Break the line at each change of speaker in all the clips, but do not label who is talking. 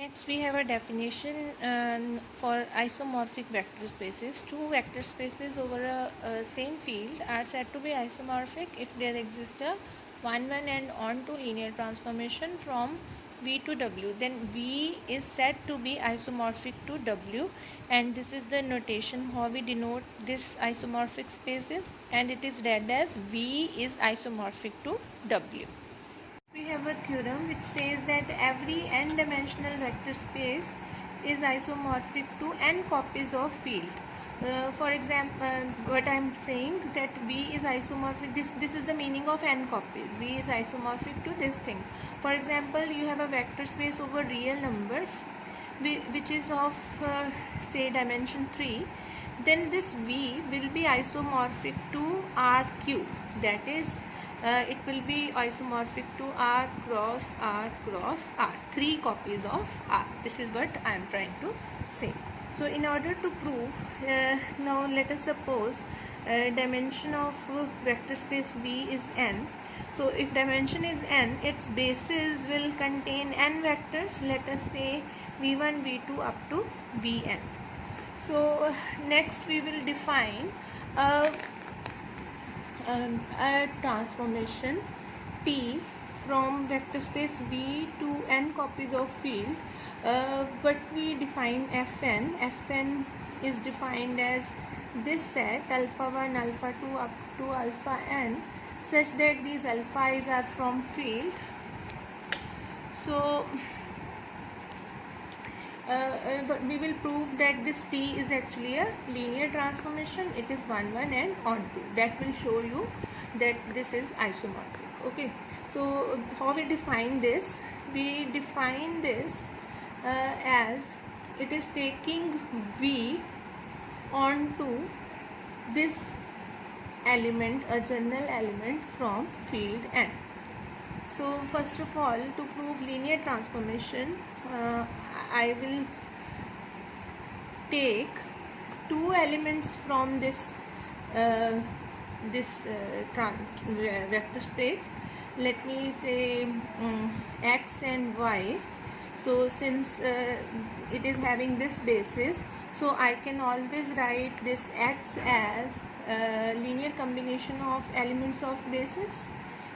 Next, we have a definition for isomorphic vector spaces. Two vector spaces over a same field are said to be isomorphic if there exists a 1-1 and onto linear transformation from V to W. Then V is said to be isomorphic to W, and this is the notation how we denote this isomorphic spaces, and it is read as V is isomorphic to W. We have a theorem which says that every n-dimensional vector space is isomorphic to n copies of field. For example, what I am saying that V is isomorphic. This is the meaning of n copies. V is isomorphic to this thing. For example, you have a vector space over real numbers, which is of say dimension 3. Then this V will be isomorphic to R cube. That is, it will be isomorphic to R cross R cross R. 3 copies of R. This is what I am trying to say. So in order to prove, now let us suppose dimension of vector space V is n. So if dimension is n, its bases will contain n vectors. Let us say v1, v2 up to vn. So next we will define a transformation T from vector space V to n copies of field, but we define Fn. Fn is defined as this set alpha 1, alpha 2 up to alpha n, such that these alpha i's are from field. So but we will prove that this T is actually a linear transformation. It is 1, 1 and onto. That will show you that this is isomorphic. Okay. So how we define this? We define this as it is taking V onto this element, a general element from field N. So first of all, to prove linear transformation, I will take two elements from this vector space. Let me say x and y. So since it is having this basis, so I can always write this x as linear combination of elements of basis,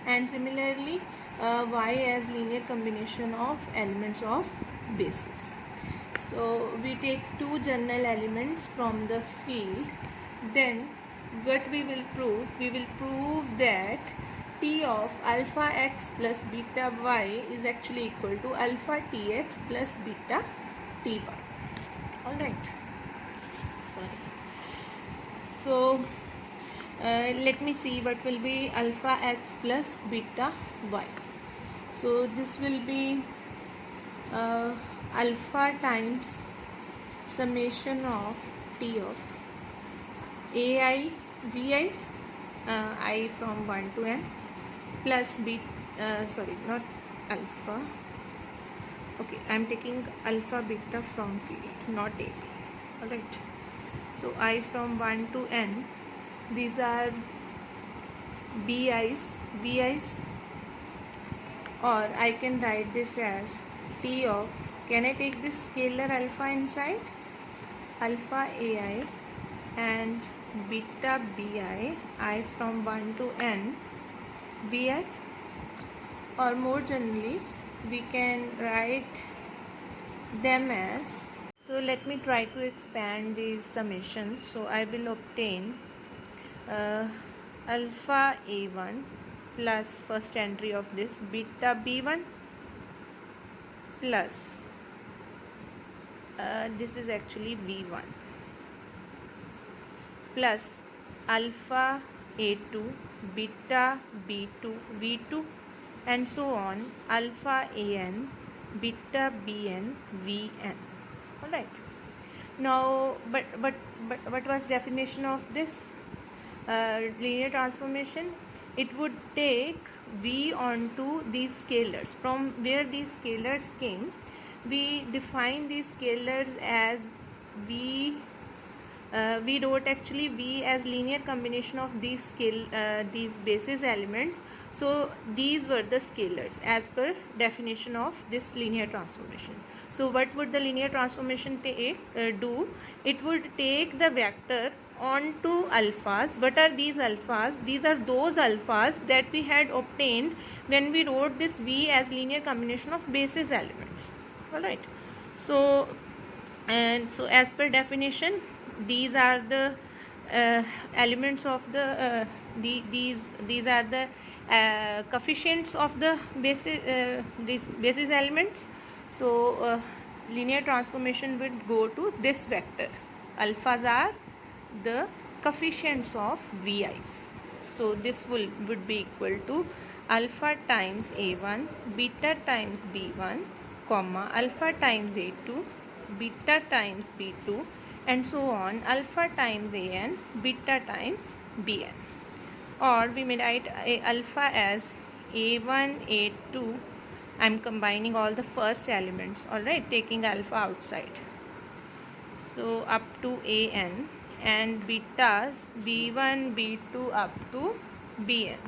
and similarly y as linear combination of elements of basis. So we take two general elements from the field. Then what we will prove? We will prove that T of alpha x plus beta y is actually equal to alpha tx plus beta ty. Alright. Sorry. So let me see what will be alpha x plus beta y. So this will be alpha times summation of T of ai vi I from 1 to n plus beta sorry, not alpha. Okay, I am taking alpha beta from field, not a. Alright. So I from 1 to n, these are bi's, vi's, or I can write this as T of, can I take this scalar alpha inside? Alpha ai and beta bi, I from 1 to n, vi, or more generally we can write them as, so let me try to expand these summations. So I will obtain alpha a1 plus first entry of this beta b1 plus this is actually v1 plus alpha a2 beta b2 v2 and so on, alpha an beta bn vn. Alright. Now but what was definition of this linear transformation? It would take V onto these scalars. From where these scalars came, we define these scalars as V. We wrote actually V as linear combination of these basis elements. So these were the scalars as per definition of this linear transformation. So what would the linear transformation do? It would take the vector onto alphas. What are these alphas? These are those alphas that we had obtained when we wrote this V as linear combination of basis elements. Alright. So as per definition, these are the elements of the these are the coefficients of the these basis elements. So linear transformation would go to this vector. Alphas are the coefficients of VI's. So this would be equal to alpha times A1, beta times B1, comma alpha times A2, beta times B2, and so on, alpha times An, beta times Bn. Or we may write alpha as A1, A2. I'm combining all the first elements, alright, taking alpha outside. So up to An, and betas B1, B2 up to Bn.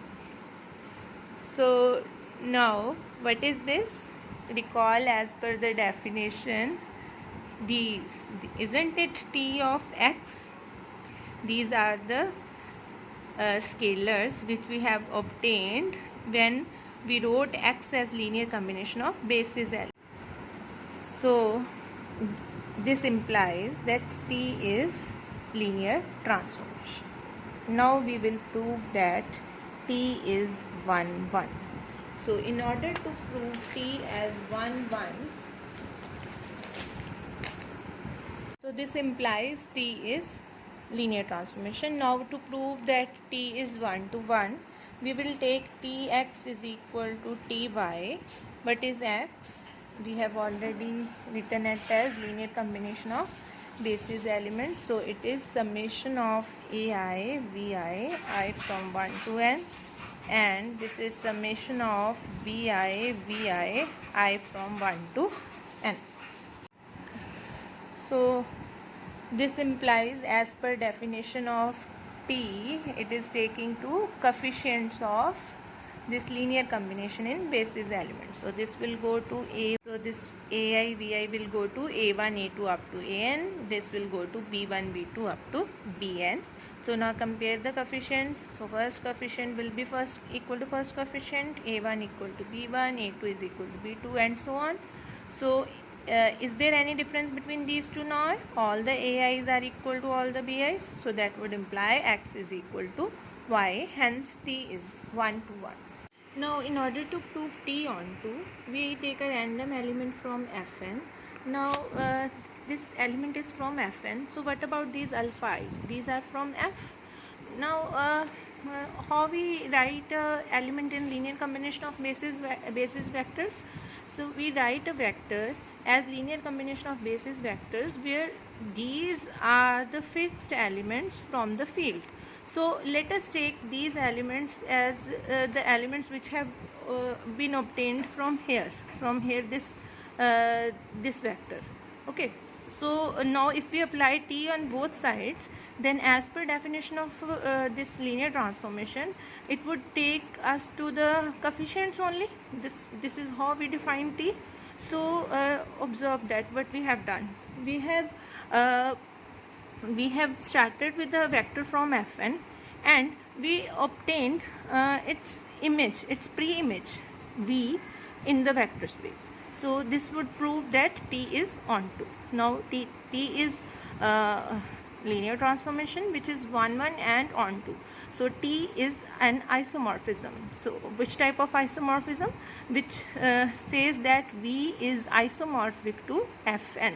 So now what is this? Recall as per the definition, these, isn't it T of x? These are the scalars which we have obtained when we wrote x as linear combination of basis elements. So this implies that T is linear transformation. Now we will prove that T is 1, 1. So in order to prove T as 1, 1, so this implies T is linear transformation. Now to prove that T is 1 to 1, we will take Tx is equal to Ty. What is x? We have already written it as linear combination of basis elements. So it is summation of Ai, Vi, I from 1 to n, and this is summation of Bi, Vi, I from 1 to n. So this implies, as per definition of T, it is taking two coefficients of this linear combination in basis elements. So this will go to A. So this Ai, Vi will go to A1, A2 up to An. This will go to B1, B2 up to Bn. So now compare the coefficients. So first coefficient will be first equal to first coefficient, A1 equal to B1, A2 is equal to B2, and so on. So is there any difference between these two now? All the AIs are equal to all the BIs. So that would imply x is equal to y. Hence T is 1 to 1. Now in order to prove T onto, we take a random element from Fn. Now this element is from Fn. So what about these alpha i's? These are from F. Now how we write element in linear combination of basis vectors? So we write a vector as linear combination of basis vectors where these are the fixed elements from the field. So let us take these elements as the elements which have been obtained from here this vector. Okay, so now if we apply T on both sides, then as per definition of this linear transformation, it would take us to the coefficients only. This is how we define T. So observe that what we have done. We have started with the vector from Fn, and we obtained its pre-image V in the vector space. So this would prove that T is onto. Now T is linear transformation which is 1, 1 and onto. So T is an isomorphism. So which type of isomorphism? Which says that V is isomorphic to Fn.